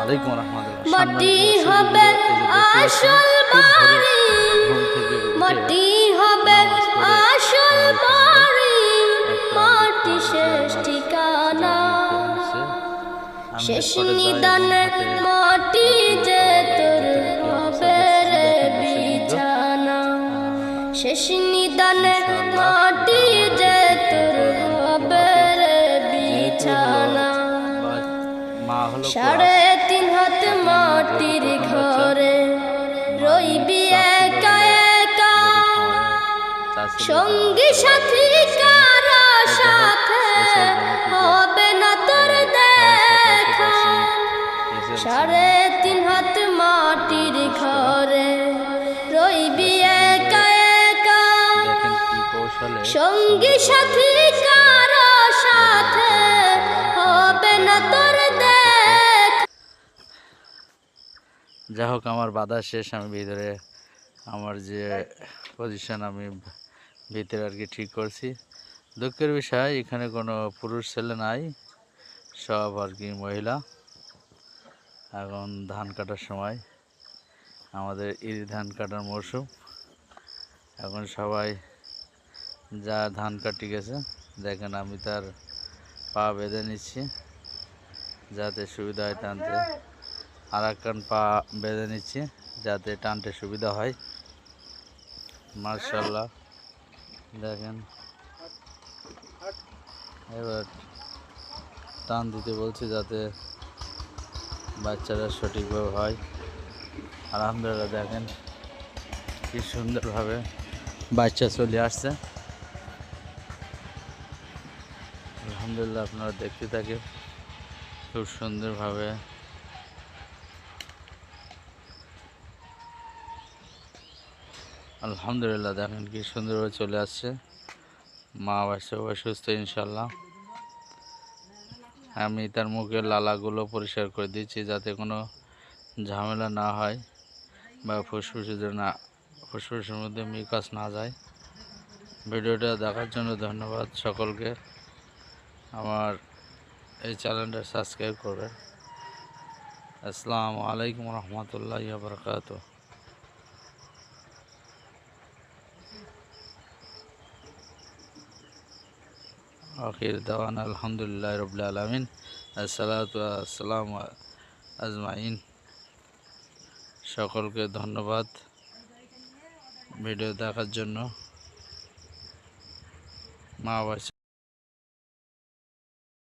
আলাইকুম রহমতুল্লাহ। মাটি হবে আসল বাড়ি, মাটি হবে আসল বাড়ি, মাটি শেষ ঠিকানা, শেষ নিদান মাটি যে তোর হবে রে বিছানা, শেষ নিদান মাটি যে তোর হবে রে বিছানা। 3.5 হাত মাটির ঘরে রইবি একা একা, সঙ্গী সাথী কারো সাথে হবে না তোর দেখা। 3.5 হাত মাটির ঘরে রইবি একা একা, সঙ্গী সাথী কারো সাথে হবে না তোর দেখা। যাই হোক, আমার বাধা শেষ। আমি ভিতরে আমার যে পজিশন আমি ভিতরে আর কি ঠিক করছি। দুঃখের বিষয় এখানে কোনো পুরুষ ছেলে নাই, সব আর কি মহিলা। এখন ধান কাটার সময়, আমাদের এই ধান কাটার মরশুম। এখন সবাই যা ধান কাটি গেছে, দেখেন আমি তার পা বেঁধে নিচ্ছি যাতে সুবিধা হয় টানতে, আর একখান পা বেঁধে নিচ্ছি যাতে টানতে সুবিধা হয়। মাশাআল্লাহ, দেখেন এবার টান দিতে বলছি যাতে বাচ্চারা সঠিকভাবে হয়। আলহামদুলিল্লাহ, দেখেন কি সুন্দরভাবে বাচ্চা চলে আসছে। আলহামদুলিল্লাহ, আপনারা দেখতে থাকেন খুব সুন্দরভাবে। আলহামদুলিল্লাহ, দেখেন কি সুন্দরভাবে চলে আসছে। মা বাচ্চা সুস্থ ইনশাল্লাহ। আমি তার মুখের লালাগুলো পরিষ্কার করে দিচ্ছি যাতে কোনো ঝামেলা না হয় বা ফুসফুসের মধ্যে মিকাস না যায়। ভিডিওটা দেখার জন্য ধন্যবাদ সকলকে। আমার এই চ্যানেলটা সাবস্ক্রাইব করবেন। আসসালামু আলাইকুম রহমতুল্লাহি ওয়া বারাকাতুহু। আখির দাওয়ানা আলহামদুলিল্লাহি রাব্বিল আলামিন, আসসালাতু ওয়াসসালামু আজমাইন। সকলকে ধন্যবাদ ভিডিও দেখার জন্য। মা বাচ্চা